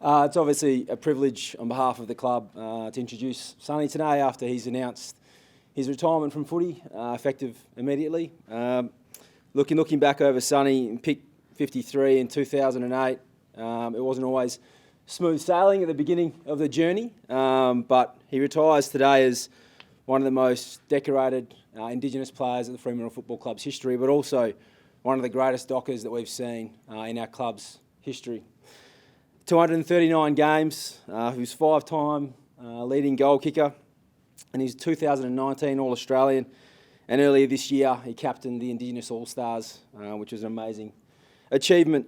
It's obviously a privilege on behalf of the club to introduce Sonny today after he's announced his retirement from footy, effective immediately. Looking back over Sonny, pick 53 in 2008, it wasn't always smooth sailing at the beginning of the journey, but he retires today as one of the most decorated Indigenous players in the Fremantle Football Club's history, but also one of the greatest Dockers that we've seen in our club's history. 239 games, he was 5-time leading goal kicker, and he's 2019 All-Australian. And earlier this year, he captained the Indigenous All-Stars, which was an amazing achievement.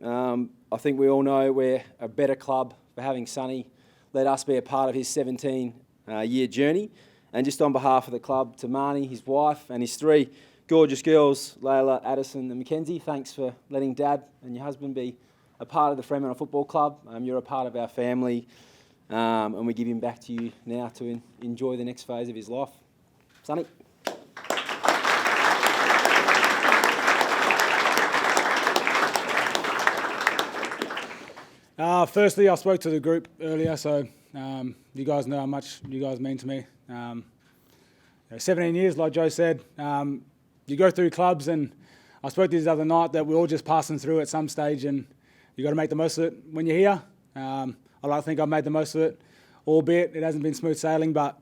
I think we all know we're a better club for having Sonny let us be a part of his 17-year journey. And just on behalf of the club, to Marnie, his wife, and his 3 gorgeous girls, Layla, Addison and Mackenzie, thanks for letting Dad and your husband be a part of the Fremantle Football Club. You're a part of our family, and we give him back to you now to enjoy the next phase of his life. Sonny. Firstly, I spoke to the group earlier, so you guys know how much you guys mean to me. 17 years, like Joe said, you go through clubs, and I spoke to this the other night that we're all just passing through at some stage, and you got to make the most of it when you're here. I like to think I've made the most of it, albeit it hasn't been smooth sailing, but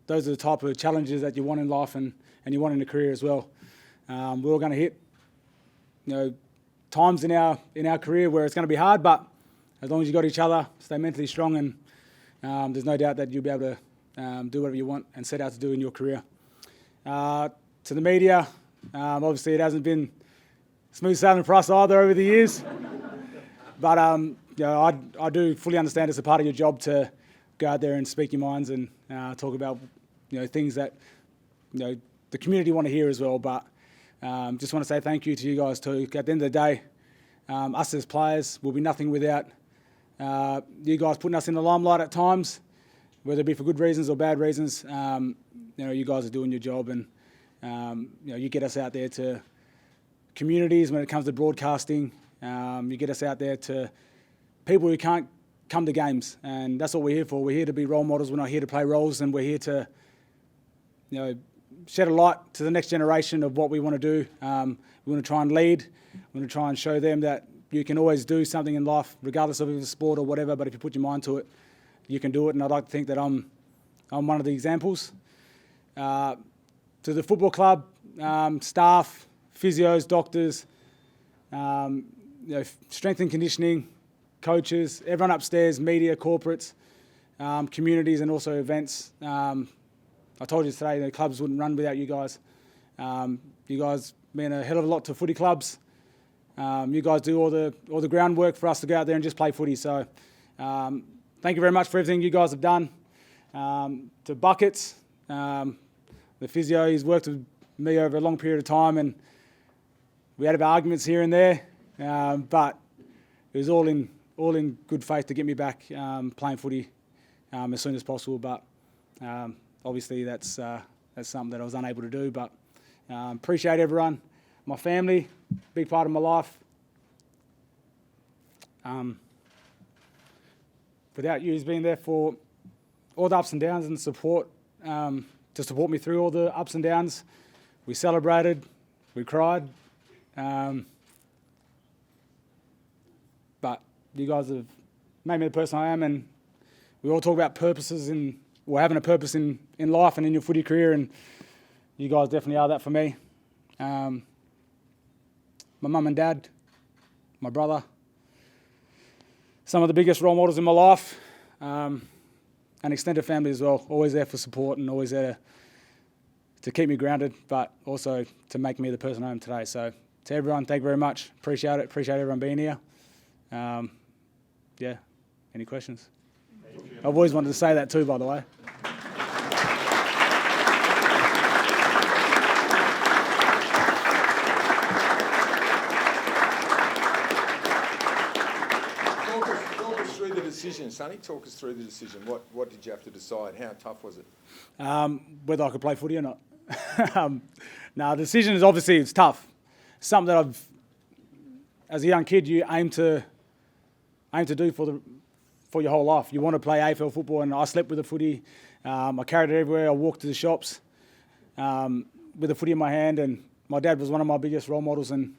those are the type of challenges that you want in life and you want in a career as well. We're all going to hit, times in our career where it's going to be hard, but as long as you got each other, stay mentally strong, and there's no doubt that you'll be able to do whatever you want and set out to do in your career. To the media, obviously it hasn't been smooth sailing for us either over the years, but I do fully understand it's a part of your job to go out there and speak your minds and talk about things that the community want to hear as well. But just want to say thank you to you guys too. At the end of the day, us as players will be nothing without you guys putting us in the limelight at times, whether it be for good reasons or bad reasons. You guys are doing your job, and you get us out there to communities when it comes to broadcasting. You get us out there to people who can't come to games, and that's what we're here for. We're here to be role models. We're not here to play roles, and we're here to shed a light to the next generation of what we want to do. We want to try and lead. We want to try and show them that you can always do something in life, regardless of if it's sport or whatever, but if you put your mind to it, you can do it. And I'd like to think that I'm one of the examples. To the football club, staff, physios, doctors, strength and conditioning, coaches, everyone upstairs, media, corporates, communities, and also events. I told you today, the clubs wouldn't run without you guys. You guys mean a hell of a lot to footy clubs. You guys do all the groundwork for us to go out there and just play footy. So thank you very much for everything you guys have done. To Buckets, the physio, he's worked with me over a long period of time, and we had arguments here and there, but it was all in good faith to get me back playing footy as soon as possible. But obviously that's something that I was unable to do. But appreciate everyone, my family, big part of my life. Without you being there for all the ups and downs and support, to support me through all the ups and downs, we celebrated, we cried. But you guys have made me the person I am, and we all talk about purposes or having a purpose in life and in your footy career, and you guys definitely are that for me. My mum and dad, my brother, some of the biggest role models in my life, and extended family as well, always there for support and always there to keep me grounded, but also to make me the person I am today. So to everyone, thank you very much. Appreciate it. Appreciate everyone being here. Any questions? I've always wanted to say that too, by the way. Talk us through the decision, Sonny. Talk us through the decision. What did you have to decide? How tough was it? Whether I could play footy or not. The decision is obviously it's tough. Something that as a young kid, you aim to do for for your whole life. You want to play AFL football, and I slept with the footy. I carried it everywhere. I walked to the shops with the footy in my hand, and my dad was one of my biggest role models, and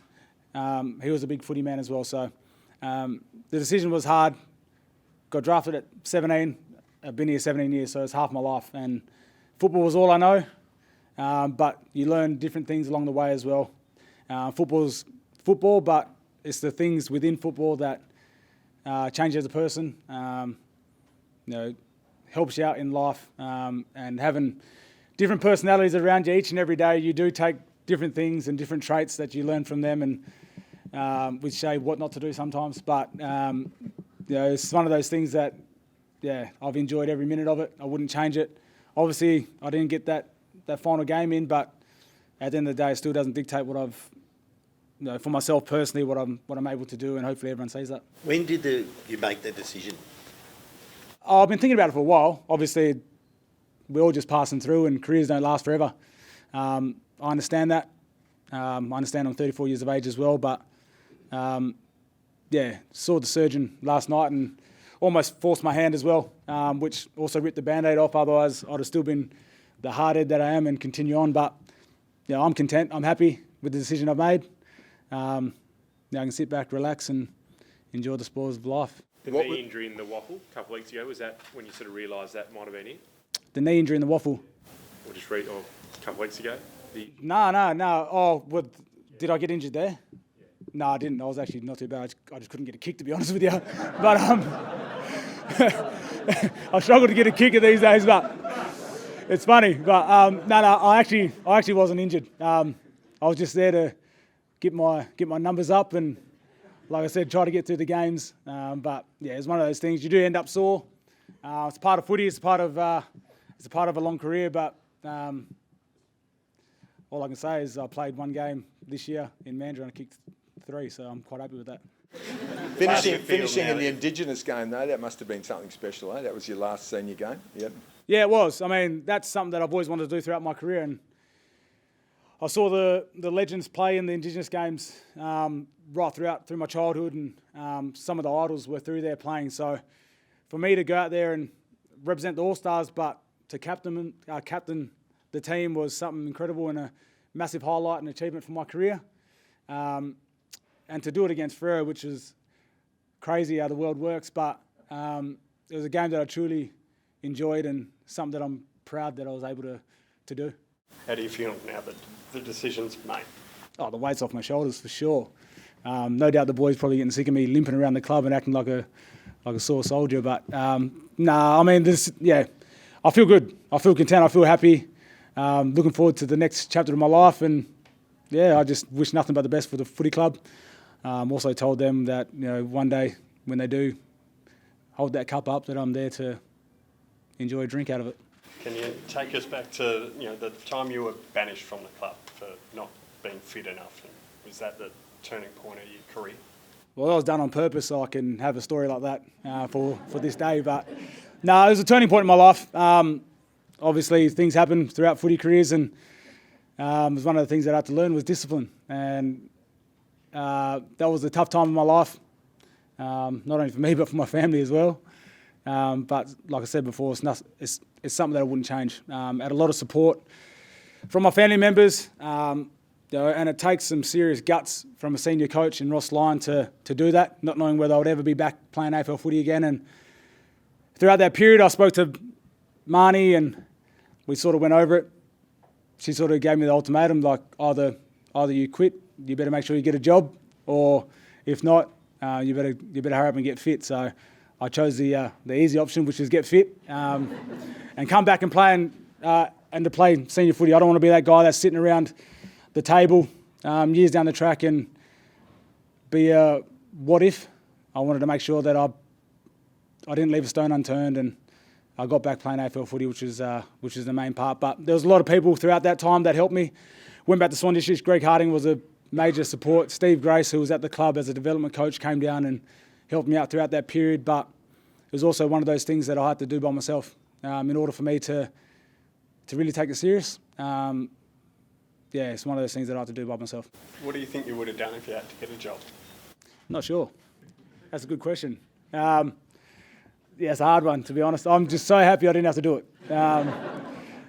he was a big footy man as well. So the decision was hard. Got drafted at 17. I've been here 17 years, so it's half my life. And football was all I know, but you learn different things along the way as well. Football's football, but it's the things within football that change you as a person, helps you out in life, and having different personalities around you each and every day. You do take different things and different traits that you learn from them, and which say what not to do sometimes. But it's one of those things that, I've enjoyed every minute of it. I wouldn't change it. Obviously, I didn't get that final game in, but at the end of the day, it still doesn't dictate what I've, for myself personally, what I'm able to do, and hopefully everyone sees that. When did you make that decision? I've been thinking about it for a while. Obviously, we're all just passing through, and careers don't last forever. I understand that. I understand I'm 34 years of age as well, but saw the surgeon last night and almost forced my hand as well, which also ripped the Band-Aid off. Otherwise, I'd have still been the hardhead that I am and continue on. But I'm content. I'm happy with the decision I've made. Now I can sit back, relax, and enjoy the spoils of life. The knee injury in the waffle a couple of weeks ago, was that when you sort of realised that might have been it? The knee injury in the waffle? Or just a couple of weeks ago? No. Oh, well, did I get injured there? Yeah. No, I didn't. I was actually not too bad. I just couldn't get a kick, to be honest with you. But I struggle to get a kick these days, but it's funny. But I actually wasn't injured. I was just there to get my numbers up and, like I said, try to get through the games. But it's one of those things. You do end up sore. It's part of footy. It's part of a long career. But all I can say is I played one game this year in Mandurah and I kicked 3, so I'm quite happy with that. Finishing in the Indigenous game, though, that must have been something special, eh? That was your last senior game? Yep. Yeah, it was. I mean, that's something that I've always wanted to do throughout my career, and I saw the legends play in the Indigenous games right through my childhood, and some of the idols were through there playing. So for me to go out there and represent the All-Stars, but to captain the team was something incredible and a massive highlight and achievement for my career. And to do it against Freo, which is crazy how the world works, but it was a game that I truly enjoyed and something that I'm proud that I was able to do. How do you feel now that the decision's made? Oh, the weight's off my shoulders for sure. No doubt the boys probably getting sick of me limping around the club and acting like a sore soldier, but I feel good. I feel content. I feel happy. Looking forward to the next chapter of my life, and I just wish nothing but the best for the footy club. Also told them that one day when they do hold that cup up, that I'm there to enjoy a drink out of it. Can you take us back to the time you were banished from the club for not being fit enough? And was that the turning point of your career? Well, that was done on purpose so I can have a story like that for this day. But no, it was a turning point in my life. Obviously, things happen throughout footy careers, and it was one of the things that I had to learn was discipline. And that was a tough time in my life, not only for me but for my family as well. But like I said before, it's something that I wouldn't change. I had a lot of support from my family members, and it takes some serious guts from a senior coach in Ross Lyon to do that, not knowing whether I would ever be back playing AFL footy again. And throughout that period, I spoke to Marnie and we sort of went over it. She sort of gave me the ultimatum, like either you quit, you better make sure you get a job, or if not, you better hurry up and get fit. So I chose the easy option, which is get fit, and come back and play and to play senior footy. I don't want to be that guy that's sitting around the table years down the track and be a what if. I wanted to make sure that I didn't leave a stone unturned, and I got back playing AFL footy, which is the main part. But there was a lot of people throughout that time that helped me. Went back to Swan Districts. Greg Harding was a major support. Steve Grace, who was at the club as a development coach, came down and helped me out throughout that period. But it was also one of those things that I had to do by myself in order for me to really take it serious. It's one of those things that I had to do by myself. What do you think you would have done if you had to get a job? Not sure. That's a good question. Yeah, it's a hard one, to be honest. I'm just so happy I didn't have to do it.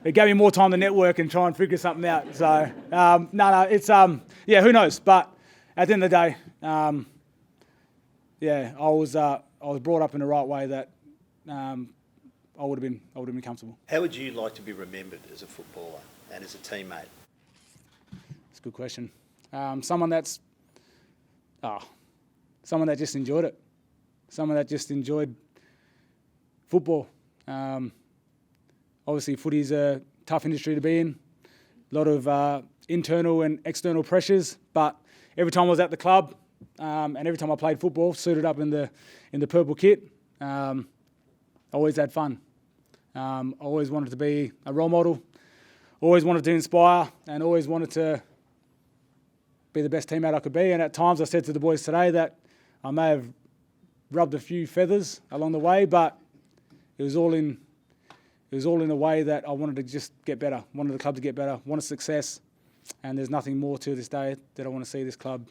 It gave me more time to network and try and figure something out. So, it's, who knows? But at the end of the day, I was brought up in the right way that I would have been comfortable. How would you like to be remembered as a footballer and as a teammate? It's a good question. Someone that just enjoyed it. Someone that just enjoyed football. Obviously, footy is a tough industry to be in. A lot of internal and external pressures. But every time I was at the club and every time I played football, suited up in the purple kit, I always had fun. I always wanted to be a role model. Always wanted to inspire and always wanted to be the best teammate I could be. And at times I said to the boys today that I may have rubbed a few feathers along the way, but it was all in a way that I wanted to just get better, wanted the club to get better, wanted success, and there's nothing more to this day that I want to see this club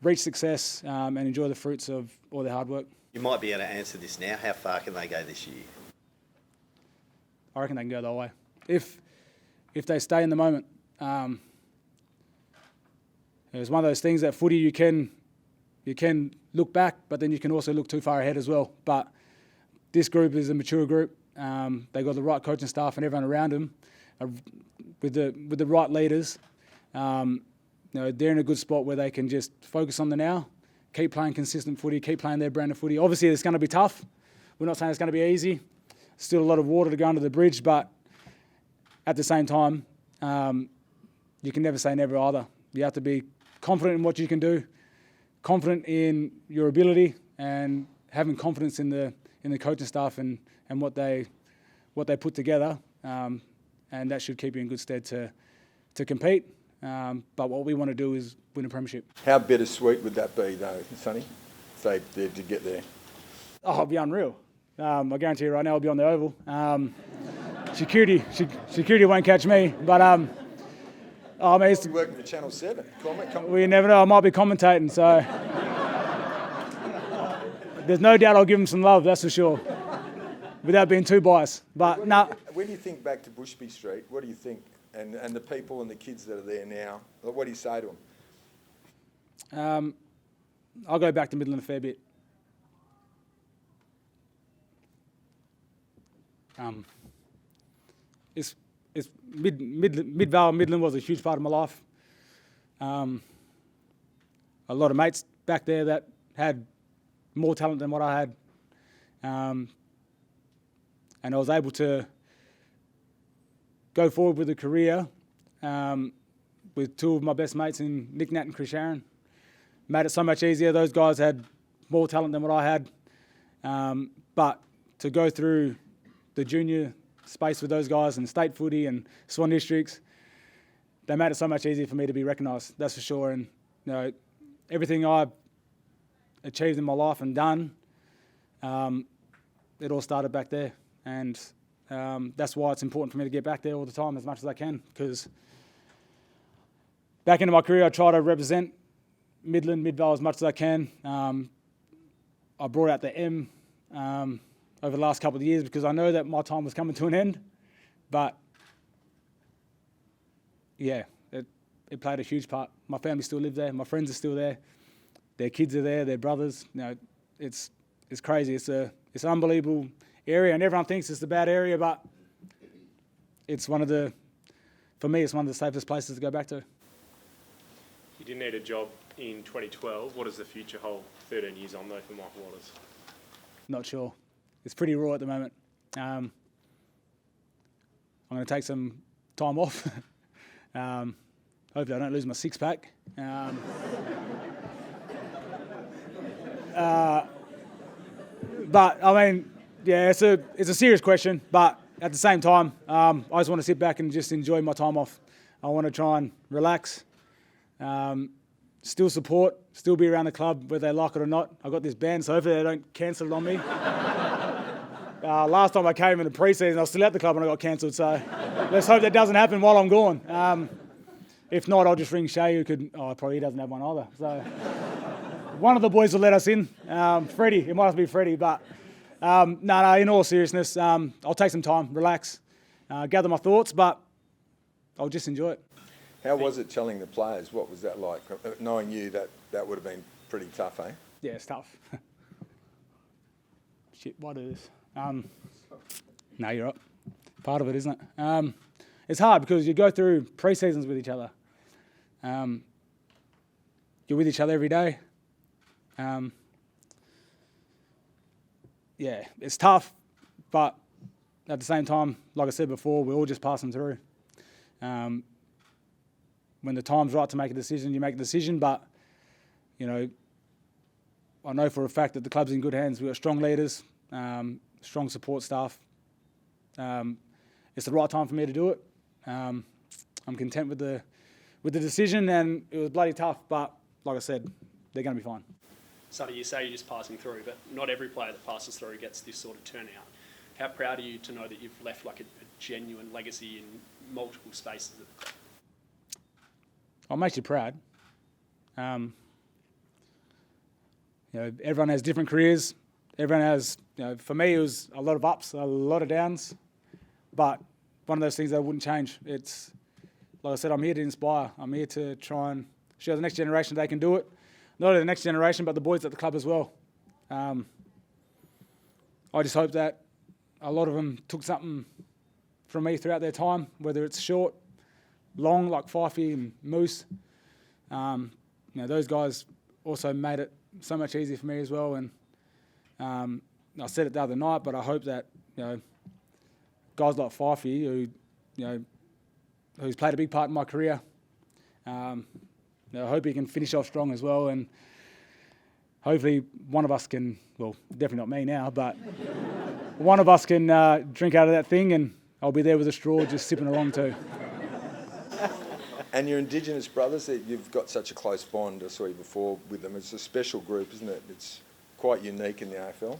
reach success and enjoy the fruits of all their hard work. You might be able to answer this now. How far can they go this year? I reckon they can go the whole way. If they stay in the moment. It's one of those things that footy you can look back, but then you can also look too far ahead as well. But this group is a mature group. They got the right coaching staff and everyone around them with the right leaders. They're in a good spot where they can just focus on the now, keep playing consistent footy, keep playing their brand of footy. Obviously, it's going to be tough. We're not saying it's going to be easy. Still a lot of water to go under the bridge, but at the same time, you can never say never either. You have to be confident in what you can do, confident in your ability, and having confidence in the coaching staff and what they put together, and that should keep you in good stead to compete. But what we want to do is win a premiership. How bittersweet would that be, though, Sonny, if they did get there? Oh, it'll be unreal. I guarantee you right now I'll be on the Oval. Security won't catch me, but You're working for Channel 7. we never know. I might be commentating, so there's no doubt I'll give them some love, that's for sure, without being too biased. But When you think back to Bushby Street, what do you think? And the people and the kids that are there now, what do you say to them? I'll go back to Midland a fair bit. It's Midland was a huge part of my life. A lot of mates back there that had more talent than what I had, and I was able to go forward with a career with two of my best mates in Nick Nat and Chris Aaron. Made it so much easier. Those guys had more talent than what I had, but to go through the junior space with those guys and state footy and Swan districts, they made it so much easier for me to be recognised, that's for sure. And everything I've achieved in my life and done, it all started back there. And that's why it's important for me to get back there all the time as much as I can, because back into my career I try to represent Midland, Midvale as much as I can. I brought out the M over the last couple of years because I know that my time was coming to an end. But yeah, it played a huge part. My family still live there. My friends are still there. Their kids are there. Their brothers. It's crazy. It's an unbelievable area, and everyone thinks it's a bad area, but for me, it's one of the safest places to go back to. You didn't need a job in 2012. What does the future hold 13 years on, though, for Michael Walters? Not sure. It's pretty raw at the moment. I'm going to take some time off. Hopefully I don't lose my six-pack. But, I mean, yeah, it's a serious question, but at the same time, I just want to sit back and just enjoy my time off. I want to try and relax, still support, still be around the club, whether they like it or not. I've got this band, so hopefully they don't cancel it on me. Last time I came in the pre-season, I was still at the club and I got cancelled, so let's hope that doesn't happen while I'm gone. If not, I'll just ring Shay, who probably doesn't have one either. So One of the boys will let us in. Freddie, it might be Freddie, but no, in all seriousness, I'll take some time, relax, gather my thoughts, but I'll just enjoy it. How was it telling the players? What was that like? Knowing you, that would have been pretty tough, eh? Yeah, it's tough. Shit, why do this? No, you're right. Part of it, isn't it? It's hard because you go through pre-seasons with each other. You're with each other every day. Yeah, it's tough, but at the same time, like I said before, we're all just passing through. When the time's right to make a decision, you make a decision, but, you know, I know for a fact that the club's in good hands. We've got strong leaders, strong support staff. It's the right time for me to do it. I'm content with the decision, and it was bloody tough, but like I said, they're going to be fine. Sonny, you say you're just passing through, but not every player that passes through gets this sort of turnout. How proud are you to know that you've left like a genuine legacy in multiple spaces of the club? It makes you proud. You know, everyone has different careers. Everyone has, you know, for me it was a lot of ups, a lot of downs, but one of those things that I wouldn't change. It's, like I said, I'm here to inspire. I'm here to try and show the next generation they can do it. Not only the next generation, but the boys at the club as well. I just hope that a lot of them took something from me throughout their time, whether it's short, long, like Fifey and Moose. You know, those guys also made it so much easier for me as well. And I said it the other night, but I hope that, you know, guys like Fifey, who, you know, who's played a big part in my career, you know, I hope he can finish off strong as well. And hopefully one of us can, well, definitely not me now, but one of us can drink out of that thing, and I'll be there with a straw just sipping along too. And your Indigenous brothers, you've got such a close bond, I saw you before with them. It's a special group, isn't it? It's quite unique in the AFL.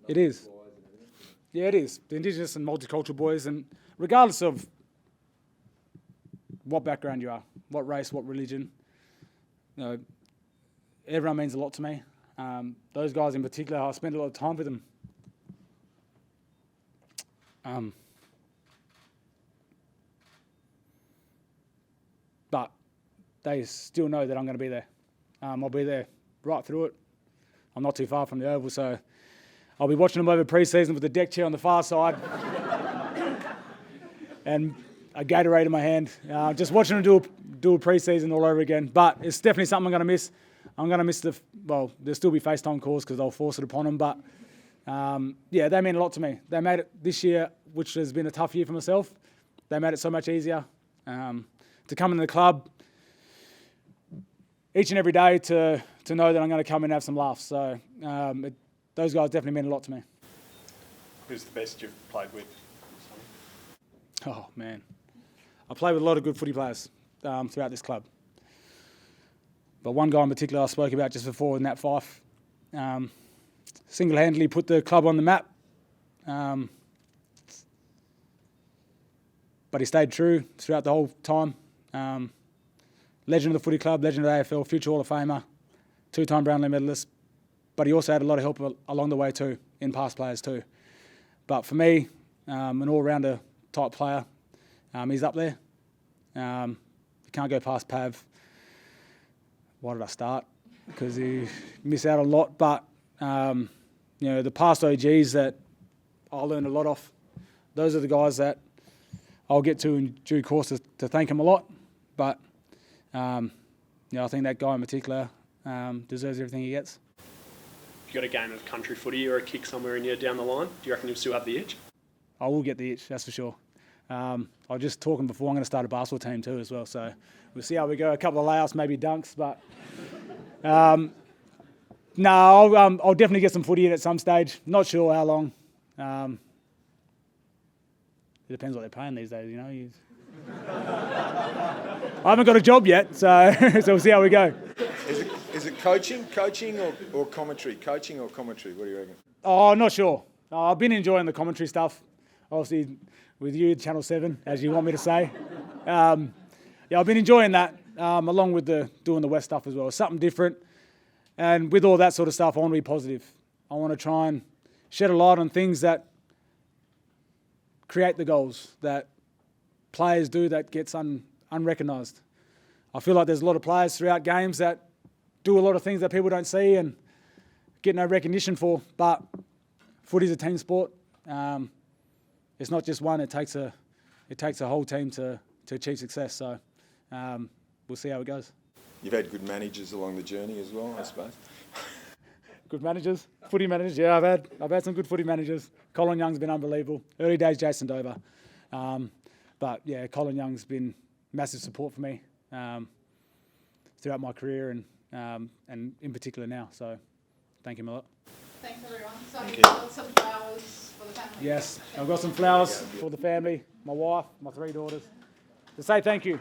It is. Yeah, it is. The Indigenous and multicultural boys, and regardless of what background you are, what race, what religion, you know, everyone means a lot to me. Those guys in particular, I spend a lot of time with them. But they still know that I'm going to be there. I'll be there right through it. I'm not too far from the Oval, so I'll be watching them over pre-season with the deck chair on the far side and a Gatorade in my hand, just watching them do a pre-season all over again. But it's definitely something I'm going to miss. I'm going to miss there'll still be FaceTime calls because they'll force it upon them. But yeah, they mean a lot to me. They made it this year, which has been a tough year for myself. They made it so much easier to come into the club each and every day to know that I'm going to come in and have some laughs. So those guys definitely mean a lot to me. Who's the best you've played with? Oh, man. I played with a lot of good footy players throughout this club. But one guy in particular I spoke about just before, Nat Fife, single-handedly put the club on the map. But he stayed true throughout the whole time. Legend of the footy club, legend of the AFL, future Hall of Famer, two-time Brownlee medalist. But he also had a lot of help along the way too, in past players too. But for me, an all-rounder type player, he's up there. You can't go past Pav. Why did I start? Because he missed out a lot. But, you know, the past OGs that I learned a lot off, those are the guys that I'll get to in due course to thank him a lot. But, you know, I think that guy in particular deserves everything he gets. If you got a game of country footy or a kick somewhere in you down the line, do you reckon you'll still have the itch? I will get the itch, that's for sure. I was just talking before, I'm going to start a basketball team too as well, so we'll see how we go. A couple of layouts, maybe dunks, but no, I'll definitely get some footy in at some stage. Not sure how long. It depends what they're paying these days, you know. I haven't got a job yet, so we'll see how we go. Is it coaching or commentary? Coaching or commentary? What do you reckon? Oh, not sure. I've been enjoying the commentary stuff. Obviously, with you, Channel 7, as you want me to say. Yeah, I've been enjoying that, along with doing the West stuff as well. It's something different. And with all that sort of stuff, I want to be positive. I want to try and shed a light on things that create the goals that players do that gets unrecognised. I feel like there's a lot of players throughout games that do a lot of things that people don't see and get no recognition for, but footy's a team sport. It's not just one, it takes a whole team to achieve success, so we'll see how it goes. You've had good managers along the journey as well, I suppose. Good managers, footy managers. Yeah, I've had some good footy managers. Colin Young's been unbelievable. Early days, Jason Dover, but yeah, Colin Young's been massive support for me throughout my career and in particular now. So, thank him a lot. Thanks everyone. So Thank you've you. got some flowers for the family. Yes, I've got some flowers for the family, my wife, my 3 daughters, to say thank you.